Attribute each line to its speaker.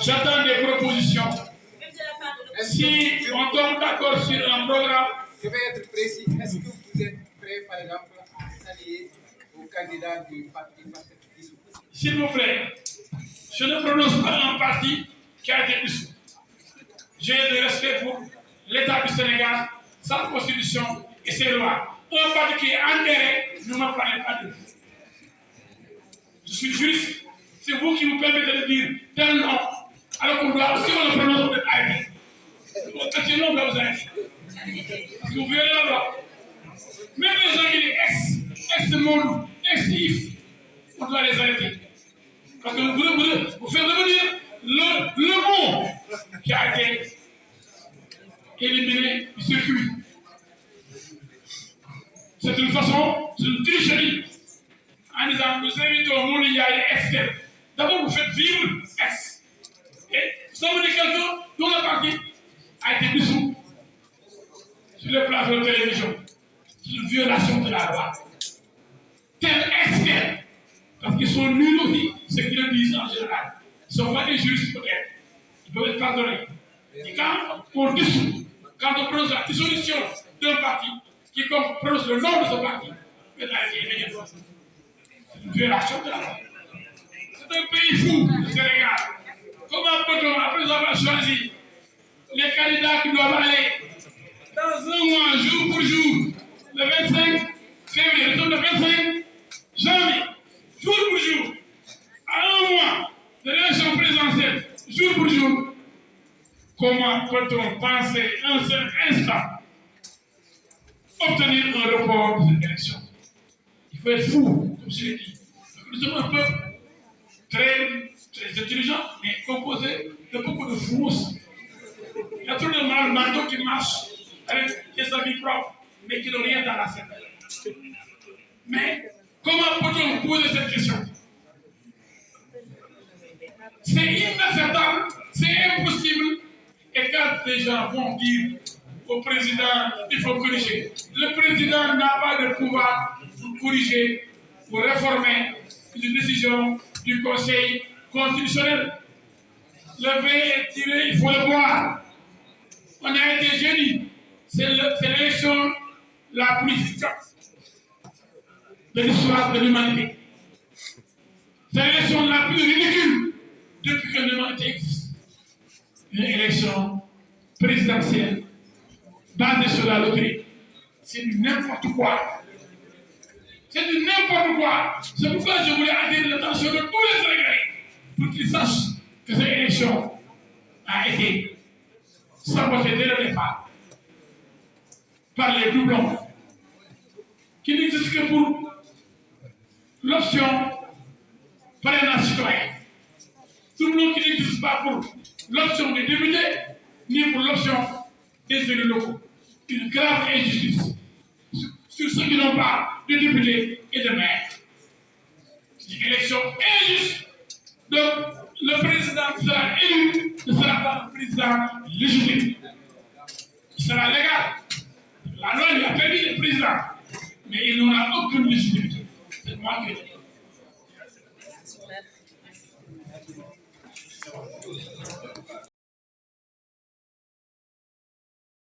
Speaker 1: J'attends des propositions. Si on tombe d'accord sur un programme,
Speaker 2: je vais être précis. Est-ce que vous êtes prêt, par exemple, à s'allier au candidat du parti dissous?
Speaker 1: S'il vous plaît, je ne prononce pas un parti qui a été dissous. J'ai le respect pour l'État du Sénégal, sa constitution et ses lois. Un parti qui est enterré, ne me parlez pas de vous. Je suis juriste. C'est vous qui vous permettez de dire tel nom, alors qu'on doit, si on le prononce, peut-être arrêter. Quel nom doit vous arrêter? Parce que vous verrez la loi. Même les gens qui disent ex-monde, ex-if, on doit les arrêter. Parce que vous faites revenir le mot qui a été éliminé du circuit. C'est une façon, c'est une tricherie. En disant, nous invitons au monde, il y a externe. D'abord, vous faites vivre ex. Et vous avez quelqu'un dont la partie a été dissous sur le plateau de télévision. C'est une violation de la loi. Tel externe. Parce qu'ils sont nuls aussi, ceux qui le disent en général. Ils ne sont pas des juristes peut-être. Ils peuvent être pardonnés. Et quand on dissout, quand on prononce la dissolution d'un parti, quiconque prononce le nom de ce parti, peut arrêter immédiatement. C'est une violation de la loi. C'est un pays fou, le Sénégal. Comment peut-on, après avoir choisi les candidats qui doivent aller dans un mois, jour pour jour, le 25 février, le 25 janvier, jour pour jour, à un mois de l'élection présidentielle, jour pour jour, comment peut-on penser un seul instant obtenir un report de cette élection? Il faut être fou, comme je l'ai dit. Nous sommes un peuple très intelligent, mais composé de beaucoup de fous aussi. Il y a trop de marteaux qui marchent avec des amis propres, mais qui n'ont rien dans la scène. Mais comment peut-on poser cette question? C'est inacceptable, c'est impossible. Et quand les gens vont dire au président, il faut corriger, le président n'a pas de pouvoir pour corriger, pour réformer une décision du Conseil constitutionnel. Le vin est tiré, il faut le boire. On a été jeudi. C'est l'élection la plus efficace de l'histoire de l'humanité. C'est l'élection la plus ridicule depuis que l'humanité existe. Une élection présidentielle basée sur la loterie. C'est du n'importe quoi. C'est du n'importe quoi. C'est pourquoi je voulais attirer l'attention de tous les Sénégalais pour qu'ils sachent que cette élection a été sabotée dès le départ par les doublons qui n'existent que pour l'option parrainage citoyen. Doublons qui n'existent pas pour l'option des députés ni pour l'option des élus locaux. Une grave injustice sur ceux qui n'ont pas de députés et de maires. C'est une élection injuste. Donc, le président qui sera élu ne sera pas un président légitime. Il sera légal. La loi lui a permis le président, mais il n'aura aucune légitimité. C'est moi qui le dis.